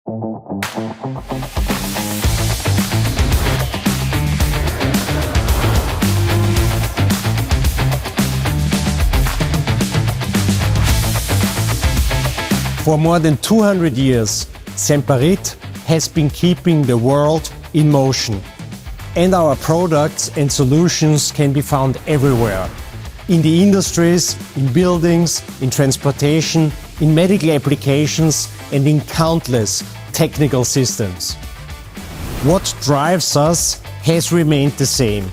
For more than 200 years, Semperit has been keeping the world in motion. And our products and solutions can be found everywhere. In the industries, in buildings, in transportation, in medical applications, and in countless technical systems. What drives us has remained the same.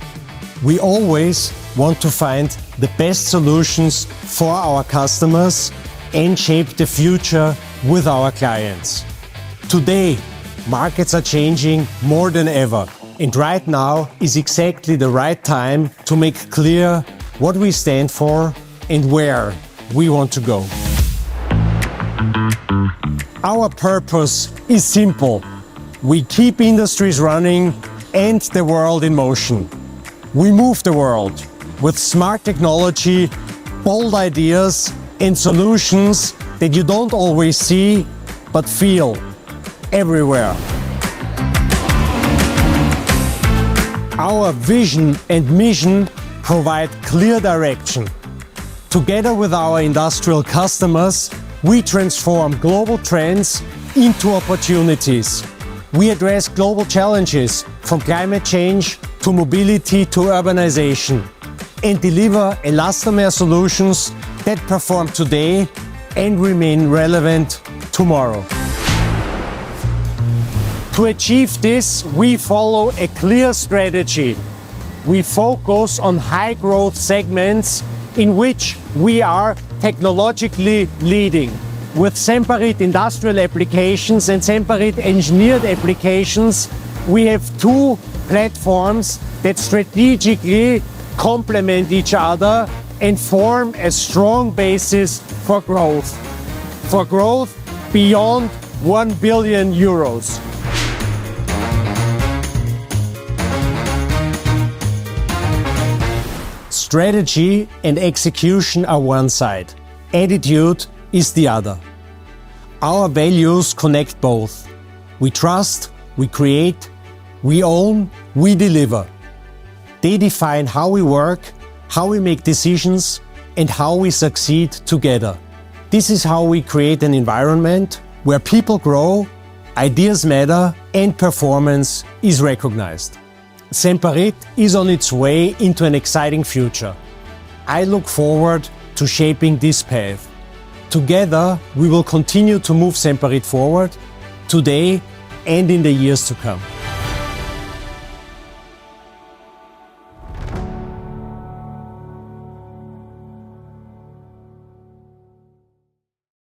We always want to find the best solutions for our customers and shape the future with our clients. Today, markets are changing more than ever, and right now is exactly the right time to make clear what we stand for and where we want to go. Our purpose is simple. We keep industries running and the world in motion. We move the world with smart technology, bold ideas, and solutions that you don't always see, but feel everywhere. Our vision and mission provide clear direction. Together with our industrial customers, we transform global trends into opportunities. We address global challenges from climate change to mobility to urbanization and deliver elastomer solutions that perform today and remain relevant tomorrow. To achieve this, we follow a clear strategy. We focus on high-growth segments in which we are technologically leading. With Semperit Industrial Applications and Semperit Engineered Applications, we have two platforms that strategically complement each other and form a strong basis for growth beyond 1 billion euros. Strategy and execution are one side, attitude is the other. Our values connect both. We trust, we create, we own, we deliver. They define how we work, how we make decisions, and how we succeed together. This is how we create an environment where people grow, ideas matter, and performance is recognized. Semperit is on its way into an exciting future. I look forward to shaping this path. Together, we will continue to move Semperit forward, today and in the years to come.